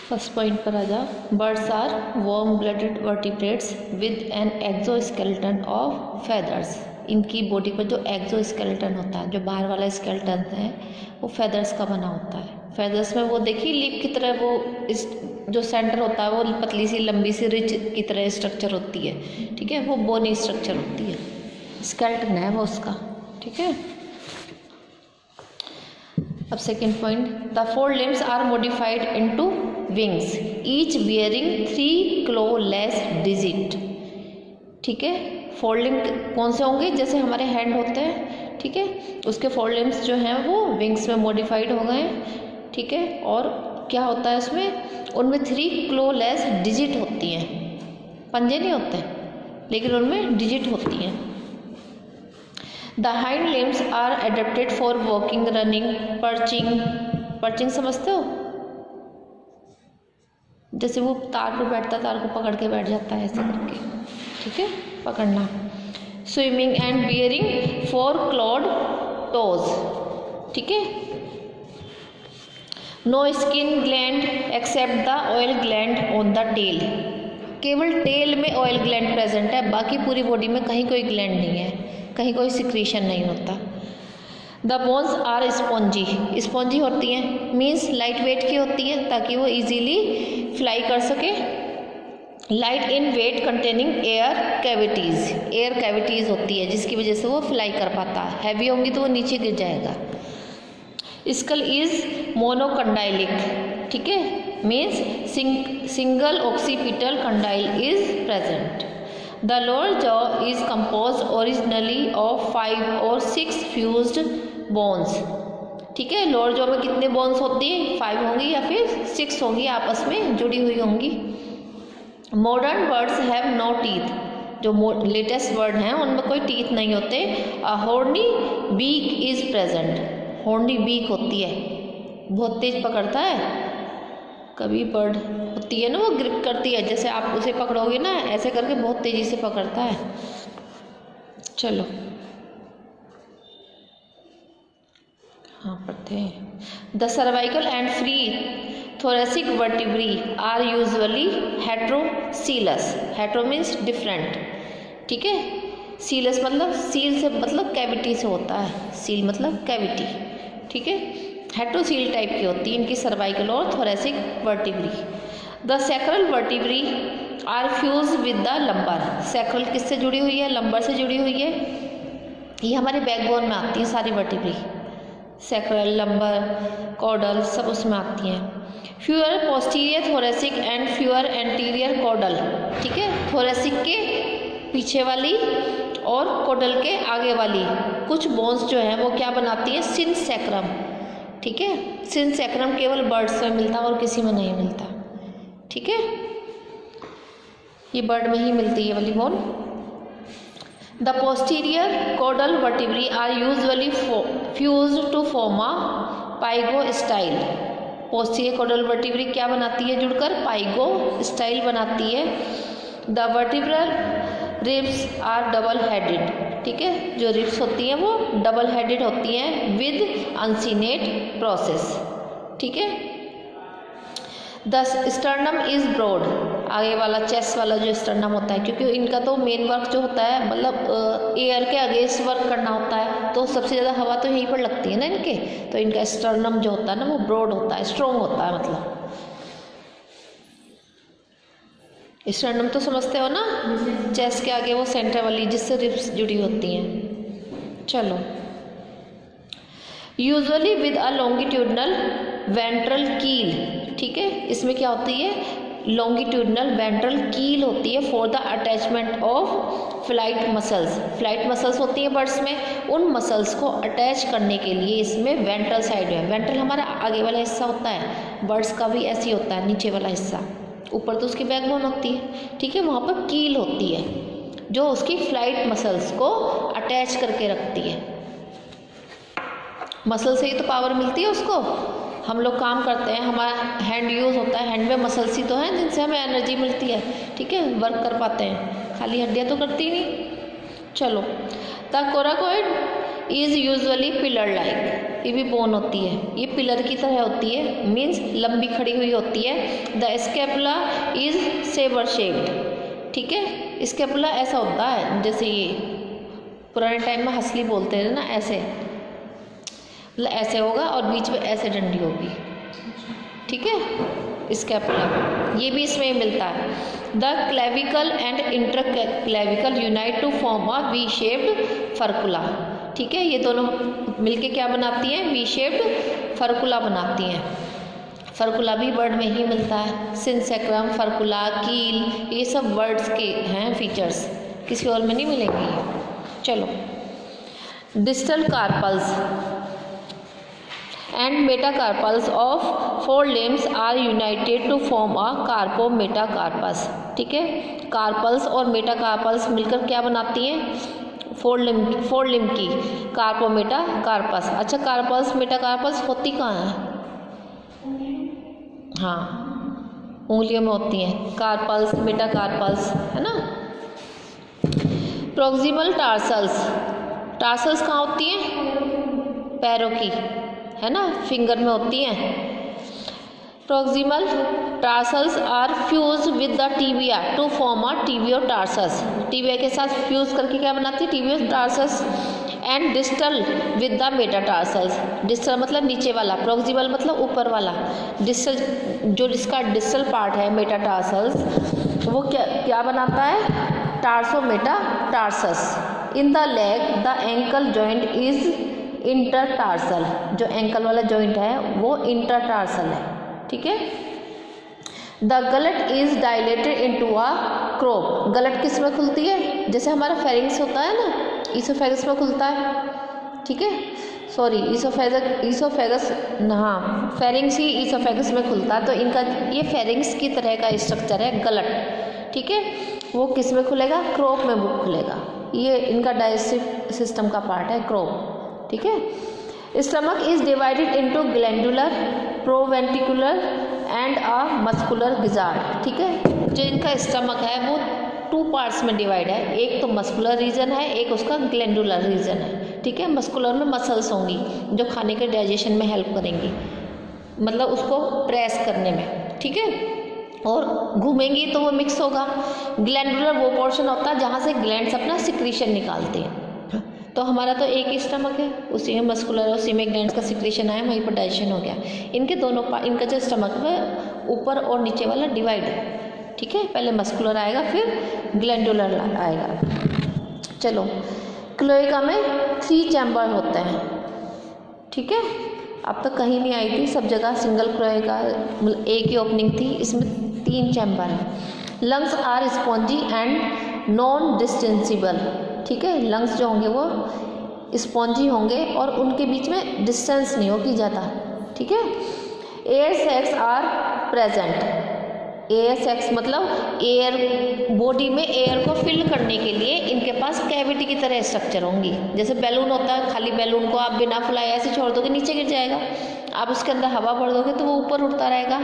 First point पर आ जा। Birds are warm blooded vertebrates with an exoskeleton of feathers. इनकी बॉडी पर जो एक्सोस्केलेटन होता है, जो बाहर वाला स्केलेटन है, वो फेदर्स का बना होता है। फेदर्स में वो देखिए लीफ की तरह, वो इस जो सेंटर होता है वो पतली सी लंबी सी रिच की तरह स्ट्रक्चर होती है, ठीक है, वो बोनी स्ट्रक्चर होती है, स्केलेटन है वो उसका, ठीक है। अब second point, the four limbs are modified into wings each bearing 3 clawless digit, ठीक है। फोर लिम्ब कौन से होंगे, जैसे हमारे हैंड होते हैं, ठीक है, उसके फोर लिम्स जो हैं वो विंग्स में मॉडिफाइड हो गए, ठीक है। और क्या होता है उसमें, उनमें 3 क्लोलेस डिजिट होती हैं, पंजे नहीं होते लेकिन उनमें डिजिट होती हैं। The hind limbs are adapted for walking, running, perching. Perching समझते हो, जैसे वो तार पे बैठता है, तार को पकड़ के बैठ जाता है ऐसे करके, ठीक है, पकड़ना। Swimming and bearing 4 clawed toes, ठीक है। No skin gland except the oil gland on the tail. केवल टेल में ऑयल ग्लैंड प्रेजेंट है, बाकी पूरी बॉडी में कहीं कोई ग्लैंड नहीं है, कहीं कोई सिक्रीशन नहीं होता। The bones are spongy. Spongy होती हैं मीन्स लाइट वेट की होती हैं, ताकि वो इजीली फ्लाई कर सके। Light in weight containing air cavities. Air cavities होती है जिसकी वजह से वो फ्लाई कर पाता है। हैवी होंगी तो वो नीचे गिर जाएगा। स्कल इज मोनोकंडाइलिक, ठीक है, means single occipital condyle is present. The lower jaw is compose originally of 5 और 6 फ्यूज्ड बोन्स, ठीक है। लोअर जॉ में कितने बोन्स होती हैं, 5 होंगी या फिर 6 होंगी, आपस में जुड़ी हुई होंगी। Modern birds have no teeth. जो लेटेस्ट बर्ड हैं उनमें कोई टीथ नहीं होते। A horny beak is present. Horny beak होती है, बहुत तेज पकड़ता है। कभी बर्ड होती है ना, वो ग्रिप करती है, जैसे आप उसे पकड़ोगे ना ऐसे करके बहुत तेजी से पकड़ता है। चलो हाँ पढ़ते हैं। The cervical and free thoracic vertebrae are usually heterocylous। Hetero means different, ठीक है। सीलस मतलब सील से मतलब कैविटी से होता है, सील मतलब कैविटी, ठीक है। हेट्रोसील टाइप की होती है इनकी सर्वाइकल और thoracic vertebrae. The sacral vertebrae are fuse with the lumbar. Sacral किससे जुड़ी हुई है, लंबर से जुड़ी हुई है। ये हमारे बैकबोन में आती है सारी वर्टिब्री, सैक्रल, लंबर, कॉर्डल सब उसमें आती हैं। Fewer posterior thoracic and fewer anterior caudal, ठीक है। थोरेसिक के पीछे वाली और कॉर्डल के आगे वाली कुछ बोन्स जो हैं वो क्या बनाती है, सिन सैक्रम, ठीक है। सिन सैक्रम केवल बर्ड्स में मिलता है और किसी में नहीं मिलता, ठीक है। ये बर्ड में ही मिलती है वाली bone. The posterior caudal vertebrae are usually fused to form a pygostyle. Posterior caudal vertebrae क्या बनाती है, जुड़कर पाइगो स्टाइल बनाती है। The vertebral ribs are double headed, ठीक है। जो रिब्स होती हैं वो डबल हेडेड होती हैं विद अनसिनेट प्रोसेस, ठीक है। The sternum is broad. आगे वाला चेस्ट वाला जो स्टर्नम होता है, क्योंकि इनका तो मेन वर्क जो होता है मतलब एयर के अगेंस्ट वर्क करना होता है, तो सबसे ज़्यादा हवा तो यहीं पर लगती है ना इनके, तो इनका स्टर्नम जो होता है ना वो ब्रॉड होता है, स्ट्रॉन्ग होता है। मतलब स्टर्नम तो समझते हो ना, चेस्ट के आगे वो सेंटर वाली जिससे रिब्स जुड़ी होती हैं। चलो, usually with a longitudinal ventral कील, ठीक है। इसमें क्या होती है, लॉन्गिट्यूडनल वेंट्रल कील होती है for the attachment of flight muscles. Flight muscles होती हैं बर्ड्स में, उन मसल्स को अटैच करने के लिए इसमें वेंट्रल साइड है। वेंट्रल हमारा आगे वाला हिस्सा होता है, बर्ड्स का भी ऐसे ही होता है, नीचे वाला हिस्सा, ऊपर तो उसकी बैकबोन होती है, ठीक है। वहाँ पर कील होती है जो उसकी फ्लाइट मसल्स को अटैच करके रखती है। मसल से ही तो पावर मिलती है उसको। हम लोग काम करते हैं, हमारा हैंड यूज़ होता है, हैंड में मसल्स ही तो हैं जिनसे हमें एनर्जी मिलती है, ठीक है, वर्क कर पाते हैं, खाली हड्डियाँ तो करती नहीं। चलो, the coracoid is usually pillar like. ये भी बोन होती है, ये पिलर की तरह होती है, मीन्स लंबी खड़ी हुई होती है। The scapula is sabre shaped, ठीक है, स्कैपुला ऐसा होता है जैसे ये पुराने टाइम में हंसली बोलते थे ना, ऐसे मतलब ऐसे होगा और बीच में ऐसे डंडी होगी, ठीक है, स्कैपुला। ये भी इसमें मिलता है। The clavicle and interclavicle unite to form a V shaped furcula, ठीक है, ये दोनों मिलके क्या बनाती हैं, वी शेप्ड फर्कुला बनाती हैं। फर्कुला भी बर्ड में ही मिलता है। सिंसेक्रम, फर्कुला, कील, ये सब बर्ड्स के हैं फीचर्स, किसी और में नहीं मिलेंगे ये। चलो, distal carpals and metacarpals of 4 limbs are united to form a carpometacarpus, ठीक है, कार्पल्स और मेटाकार्पल्स मिलकर क्या बनाती हैं, 4 लिम्ब की कार्पो मेटाकार्पस। अच्छा, कार्पल्स मेटाकार्पस होती कहाँ है, हाँ, उंगलियों में होती हैं, कार्पल्स मेटाकार्पल्स, है ना। प्रोक्सिमल टार्सल्स, टार्सल्स कहाँ होती हैं, पैरों की, है ना, फिंगर में होती हैं। Proximal tarsals are fuse with the tibia to form a tibiotarsus, tibia के साथ फ्यूज करके क्या बनाती है, tibiotarsus. And distal with the metatarsals, distal मतलब नीचे वाला, प्रोक्सिमल मतलब ऊपर वाला, डिस्टल जो जिसका डिस्टल पार्ट है मेटाटार्सल्स वो क्या बनाता है, tarsometatarsus. In the leg the ankle joint is intertarsal, जो एंकल वाला जॉइंट है वो इंटरटार्सल है, ठीक है। The gullet is dilated into a crop, gullet किस में खुलती है, जैसे हमारा फेरिंग्स होता है ना, ईसोफेगस में खुलता है, ठीक है, सॉरी ईसोफेगस, हाँ, फेरिंग्स ही ईसोफेगस में खुलता है, तो इनका ये फेरिंग्स की तरह का स्ट्रक्चर है गलट, ठीक है, वो किस में खुलेगा, क्रोप में वो खुलेगा, ये इनका डाइजेस्टिव सिस्टम का पार्ट है क्रोप, ठीक है। Stomach is divided into glandular, proventricular and a muscular gizzard, ठीक है, जो इनका स्टमक है वो 2 पार्ट्स में डिवाइड है, एक तो मस्कुलर रीजन है, एक उसका ग्लैंडुलर रीजन है, ठीक है। मस्कुलर में मसल्स होंगी जो खाने के डाइजेशन में हेल्प करेंगी, मतलब उसको प्रेस करने में, ठीक है, और घूमेंगी तो वो मिक्स होगा। ग्लैंडुलर वो पोर्शन होता है जहाँ से ग्लैंड्स अपना सिक्रीशन निकालते हैं, तो हमारा तो एक ही स्टमक है, उसी में मस्कुलर, उसी में ग्लैंड्स का सिक्रीशन आया, वहीं पर डाइजेशन हो गया। इनके दोनों इनका जो स्टमक है ऊपर और नीचे वाला डिवाइड है, ठीक है, पहले मस्कुलर आएगा फिर ग्लैंडुलर आएगा। चलो, क्लोएका में 3 चैम्बर होते हैं, ठीक है, अब तक कहीं नहीं आई थी, सब जगह सिंगल क्लोएका, मतलब एक ही ओपनिंग थी, इसमें 3 चैम्बर हैं। Lungs are spongy and non distensible, ठीक है, लंग्स जो होंगे वो स्पॉन्जी होंगे और उनके बीच में डिस्टेंस नहीं होगी ज़्यादा, ठीक है। Air sacs are present, air sacs मतलब एयर, बॉडी में एयर को फिल करने के लिए इनके पास कैविटी की तरह स्ट्रक्चर होंगी, जैसे बैलून होता है, खाली बैलून को आप बिना फुलाए ऐसे छोड़ दोगे नीचे गिर जाएगा, आप उसके अंदर हवा भर दोगे तो वो ऊपर उड़ता रहेगा,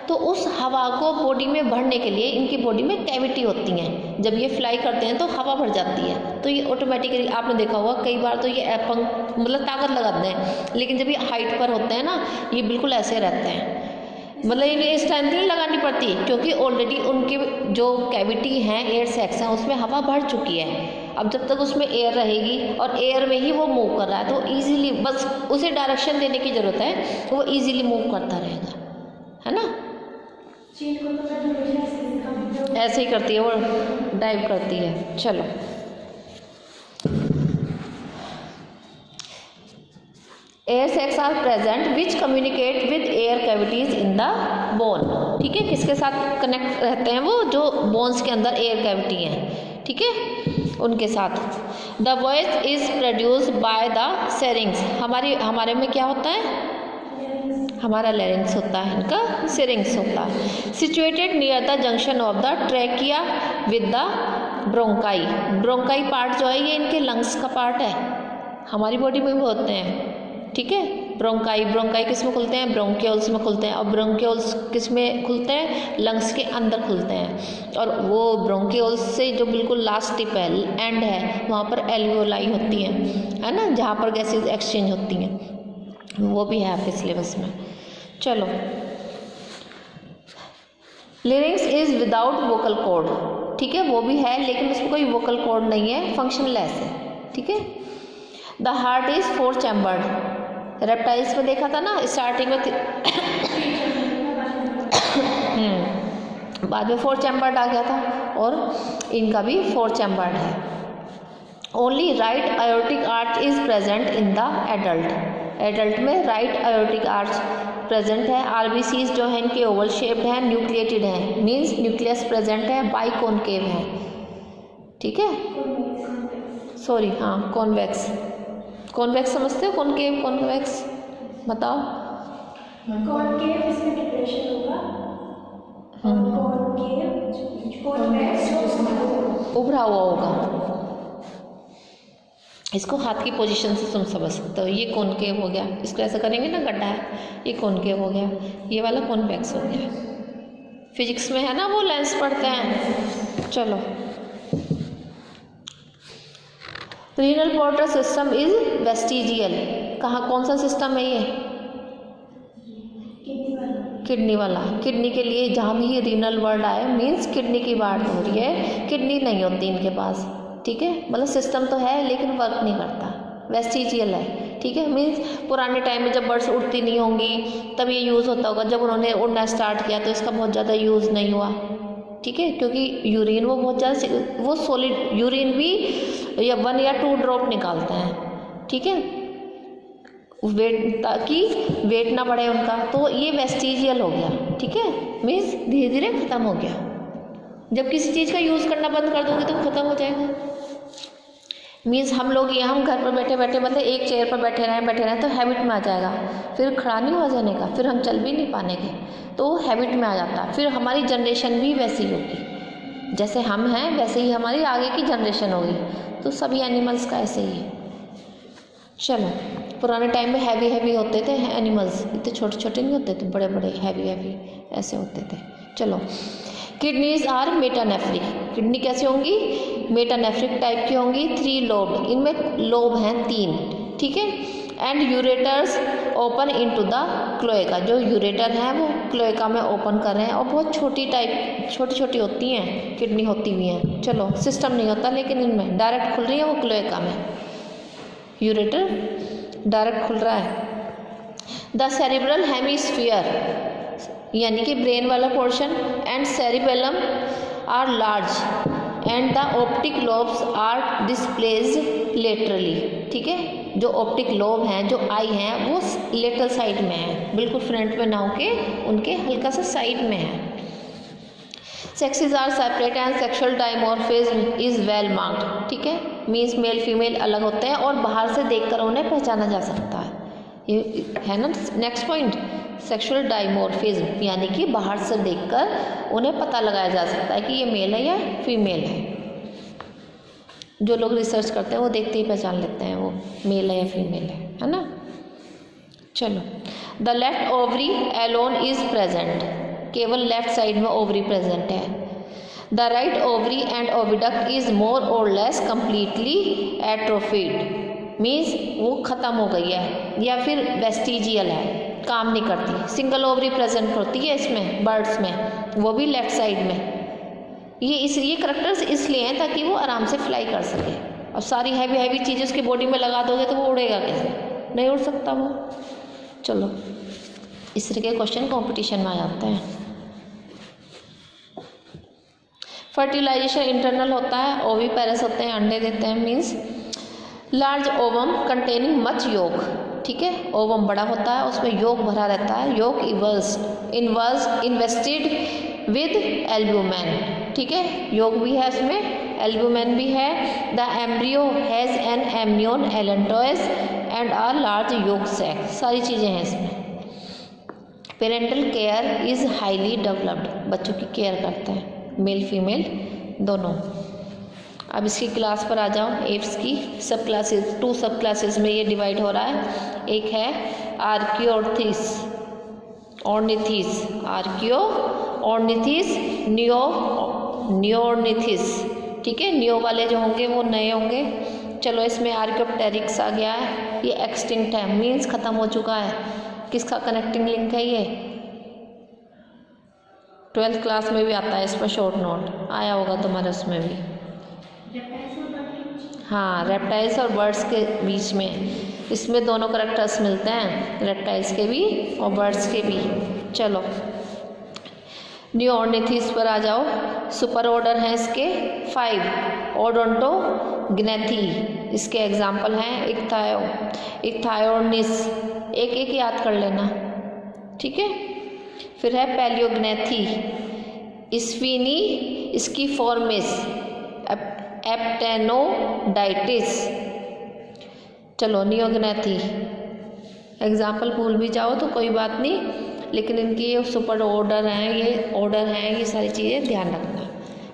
तो उस हवा को बॉडी में भरने के लिए इनकी बॉडी में कैविटी होती हैं, जब ये फ्लाई करते हैं तो हवा भर जाती है, तो ये ऑटोमेटिकली, आपने देखा होगा कई बार तो ये पंख मतलब ताकत लगाते हैं, लेकिन जब ये हाइट पर होते हैं ना ये बिल्कुल ऐसे रहते हैं, मतलब इन्हें स्ट्रेंथ नहीं लगानी पड़ती क्योंकि ऑलरेडी उनकी जो कैविटी है, एयर सैक्स हैं, उसमें हवा भर चुकी है। अब जब तक उसमें एयर रहेगी और एयर में ही वो मूव कर रहा है तो इजीली, बस उसे डायरेक्शन देने की ज़रूरत है, वो इजीली मूव करता रहेगा, है ना। ऐसे ही करती है वो, डाइव करती है। चलो, air sacs are present which communicate with air cavities in the bone, ठीक है, किसके साथ कनेक्ट रहते हैं वो, जो बोन्स के अंदर एयर कैविटी हैं, ठीक है, उनके साथ। The voice is produce by the सेरिंग्स, हमारे में क्या होता है, हमारा लैरिंग्स होता है, इनका सिरिंग्स होता है। Situated near the junction of the trachea with the bronchi, bronchi part जो है ये इनके लंग्स का पार्ट है, हमारी बॉडी में भी होते हैं, ठीक है। ब्रोंकाई, ब्रोंकाई किस में खुलते हैं, ब्रोंकियोल्स में खुलते हैं, और ब्रोंकियोल्स किस में खुलते हैं, लंग्स के अंदर खुलते हैं, और वो ब्रोंकियोल्स से जो बिल्कुल लास्ट टिप है, एंड है, वहाँ पर एल्वियोलाई होती हैं, है ना, जहाँ पर गैसेज एक्सचेंज होती हैं, वो भी है आपके सिलेबस में। चलो, larynx is without vocal cord, ठीक है, वो भी है लेकिन उसमें कोई वोकल कॉर्ड नहीं है, फंक्शनलेस है, ठीक है। The heart is 4 chambered, reptiles में देखा था ना स्टार्टिंग में बाद में 4 चैम्बर्ड आ गया था, और इनका भी 4 चैम्बर्ड है। Only right aortic arch is present in the adult में राइट आयोटिक आर्च प्रेजेंट है। आरबीसीज जो है इनके ओवल शेप्ड है, न्यूक्लिएटेड है, मींस न्यूक्लियस प्रेजेंट है, बाइकॉनकेव है, ठीक है, सॉरी हाँ कॉन्वेक्स। कॉन्वेक्स समझते हो, कॉनकेव कॉन्वेक्स बताओ। कॉनकेव इसमें डिप्रेशन होगा, कॉन्वेक्स उभरा हुआ होगा। इसको हाथ की पोजीशन से तुम समझ सकते हो, ये कॉनकेव हो गया, इसको ऐसा करेंगे ना गड्ढा है, ये कॉनकेव हो गया, ये वाला कॉन्वेक्स हो गया। फिजिक्स में है ना वो लेंस पढ़ते हैं। चलो, renal porter system is vestigial, कहाँ कौन सा सिस्टम है ये? किडनी वाला। किडनी के लिए जहाँ भी रीनल वर्ड आए मीन्स किडनी की बात हो रही है, किडनी नहीं होती इनके पास, ठीक है, मतलब सिस्टम तो है लेकिन वर्क नहीं करता, वेस्टिजियल है, ठीक है। मीन्स पुराने टाइम में जब बर्ड्स उड़ती नहीं होंगी तब ये यूज़ होता होगा, जब उन्होंने उड़ना स्टार्ट किया तो इसका बहुत ज़्यादा यूज़ नहीं हुआ, ठीक है, क्योंकि यूरिन वो बहुत ज़्यादा, वो सॉलिड यूरिन भी या 1 या 2 ड्रॉप निकालते हैं, ठीक है, वेट, ताकि वेट ना बढ़े उनका, तो ये वेस्टिजियल हो गया, ठीक है, मीन्स धीरे धीरे ख़त्म हो गया। जब किसी चीज़ का यूज़ करना बंद कर दोगे तो ख़त्म हो जाएगा। मीन्स हम लोग ये हम घर पर बैठे बैठे मतलब एक चेयर पर बैठे रहें तो हैबिट में आ जाएगा, फिर खड़ा नहीं हो जाने का, फिर हम चल भी नहीं पाएंगे, तो हैबिट में आ जाता। फिर हमारी जनरेशन भी वैसी होगी, जैसे हम हैं वैसे ही हमारी आगे की जनरेशन होगी, तो सभी एनिमल्स का ऐसे ही है। चलो, पुराने टाइम में हैवी होते थे एनिमल्स, इतने छोटे छोटे नहीं होते थे, बड़े बड़े हैवी ऐसे होते थे। चलो, किडनीज आर मेटानेफ्रिक, किडनी कैसे होंगी? मेटानेफ्रिक टाइप की होंगी, 3 लोब, इनमें लोब हैं 3, ठीक है। And ureters open into the cloaca, जो यूरेटर हैं वो क्लोएका में ओपन कर रहे हैं, और बहुत छोटी छोटी होती हैं किडनी होती हुई हैं। चलो, सिस्टम नहीं होता लेकिन इनमें डायरेक्ट खुल रही है वो क्लोएका में, यूरेटर डायरेक्ट खुल रहा है। द सेरिब्रल हेमिस्फीयर यानी कि ब्रेन वाला portion and cerebellum are large and the optic lobes are displaced laterally, ठीक है, जो ऑप्टिक लोब हैं, जो आई हैं, वो लेटरल साइड में है, बिल्कुल फ्रंट में ना होके उनके हल्का सा साइड में है। Sexes are separate and sexual dimorphism is well marked, ठीक है, मीन्स मेल फीमेल अलग होते हैं और बाहर से देखकर उन्हें पहचाना जा सकता है, ये है ना नेक्स्ट पॉइंट। सेक्सुअल डाइमॉर्फिज्म यानी कि बाहर से देखकर उन्हें पता लगाया जा सकता है कि ये मेल है या फीमेल है। जो लोग रिसर्च करते हैं वो देखते ही पहचान लेते हैं वो मेल है या फीमेल है ना। चलो, the left ovary alone is present, केवल लेफ्ट साइड में ओवरी प्रेजेंट है। The right ovary and oviduct is more और लेस कंप्लीटली एट्रोफिड, मीन्स वो ख़त्म हो गई है या फिर वेस्टिजियल है, काम नहीं करती। सिंगल ओवरी प्रेजेंट होती है इसमें बर्ड्स में, वो भी लेफ्ट साइड में। ये करैक्टर्स इसलिए हैं ताकि वो आराम से फ्लाई कर सके। अब सारी हैवी चीज़ें उसकी बॉडी में लगा दोगे तो वो उड़ेगा कैसे? नहीं उड़ सकता वो। चलो, इस तरह के क्वेश्चन कंपटीशन में आ जाते हैं। फर्टिलाइजेशन इंटरनल होता है, ओवीपेरस होते हैं, अंडे देते हैं, means large ovum containing much yolk, ठीक है, ओवम बड़ा होता है उसमें योग भरा रहता है, योग इन्वेस्टेड विद एल्ब्यूमेन, ठीक है, योग भी है उसमें, एल्ब्यूमेन भी है। The embryo has an amnion allantois and a large yolk sac, सारी चीज़ें हैं इसमें। Parental care is highly developed, बच्चों की केयर करते हैं मेल फीमेल दोनों। अब इसकी क्लास पर आ जाओ। एप्स की सब क्लासेस, 2 सब क्लासेस में ये डिवाइड हो रहा है। एक है आर्कियोर्थीस ऑर्निथीस, आर्कियो ऑर्निथीस, नियोर्निथीस, ठीक है, नियो वाले जो होंगे वो नए होंगे। चलो, इसमें आर्कियोप्टेरिक्स आ गया है, ये एक्सटिंक्ट है, मीन्स ख़त्म हो चुका है। किसका कनेक्टिंग लिंक है ये? 12th क्लास में भी आता है इस पर शॉर्ट नोट आया होगा तुम्हारे उसमें भी। हाँ, रेप्टाइल्स और बर्ड्स के बीच में इसमें दोनों करैक्टर्स मिलते हैं, रेप्टाइल्स के भी और बर्ड्स के भी। चलो न्यू ऑर्निथीस पर आ जाओ। सुपर ऑर्डर हैं इसके 5। ओडोंटोग्नेथी इसके एग्जाम्पल हैं इक्थायोनिस, एक एक याद कर लेना, ठीक है। फिर है पैलियोग्नेथी, स्फीनी इसकी फॉर्मिस, एप्टेनोडाइटिस। चलो नियोग्नेथी एग्जाम्पल भूल भी जाओ तो कोई बात नहीं, लेकिन इनकी ये सुपर ऑर्डर हैं, ये ऑर्डर हैं, ये सारी चीज़ें ध्यान रखना,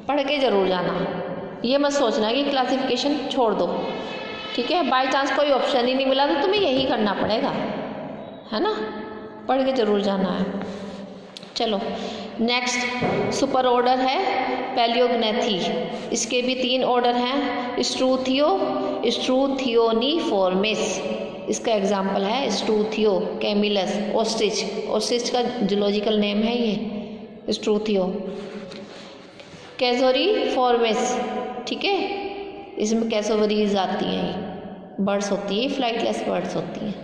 पढ़ के ज़रूर जाना। ये मत सोचना कि क्लासिफिकेशन छोड़ दो, ठीक है। बाय चांस कोई ऑप्शन ही नहीं मिला तो तुम्हें यही करना पड़ेगा, है ना, पढ़ के ज़रूर जाना है। चलो नेक्स्ट सुपर ऑर्डर है पैलियोग्नेथी, इसके भी 3 ऑर्डर हैं, स्ट्रूथियोनिफॉर्मिस इसका एग्जाम्पल है स्ट्रूथियो, कैमिलस, ओस्ट्रिच का जूलॉजिकल नेम है ये स्ट्रूथियो, कैसोरिफॉर्मिस, ठीक है, इसमें कैसोवरीज आती हैं, बर्ड्स होती है, फ्लाइटलेस बर्ड्स होती हैं।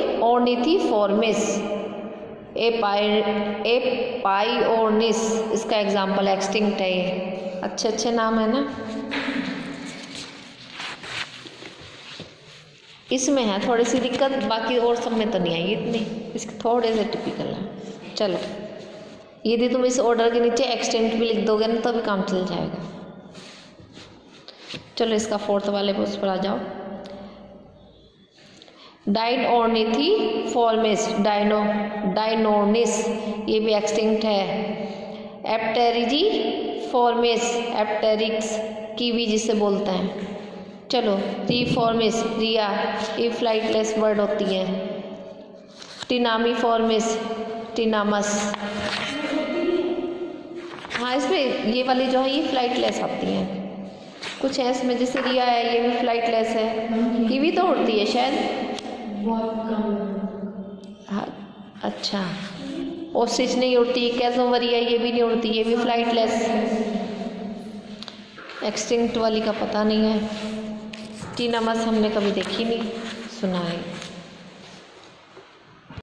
एपिओर्निथिफॉर्मिस, एपाइओर्निस इसका एग्जाम्पल एक्सटिंक्ट है ये। अच्छे अच्छे नाम है ना। इसमें है थोड़ी सी दिक्कत, बाकी और सब में तो नहीं आई इतनी, इसके थोड़े से टिपिकल है। चलो यदि तुम इस ऑर्डर के नीचे एक्सटिंक्ट भी लिख दोगे ना तो भी काम चल जाएगा। चलो इसका 4th वाले पे उस पर आ जाओ। डाइनोर्निथिफॉर्मिस, डाइनोर्निस ये भी एक्सटिंक्ट है। एप्टेरिजिफॉर्मिस, एप्टेरिक्स कीवी जिसे बोलते हैं। चलो रिफॉर्मिस, रिया ये फ्लाइटलेस बर्ड होती हैं। टिनामीफॉर्मिस, टिनामस, हाँ इसमें ये वाली जो है ये फ्लाइटलेस आती हैं। कुछ है इसमें जैसे रिया है ये भी फ्लाइटलेस है, कीवी तो उड़ती है शायद, हाँ अच्छा। ओस्ट्रिच नहीं उड़ती, कैसोवरिया ये भी नहीं उड़ती, ये भी फ्लाइटलेस। एक्सटिंक्ट वाली का पता नहीं है। टिनामस हमने कभी देखी नहीं, सुना है।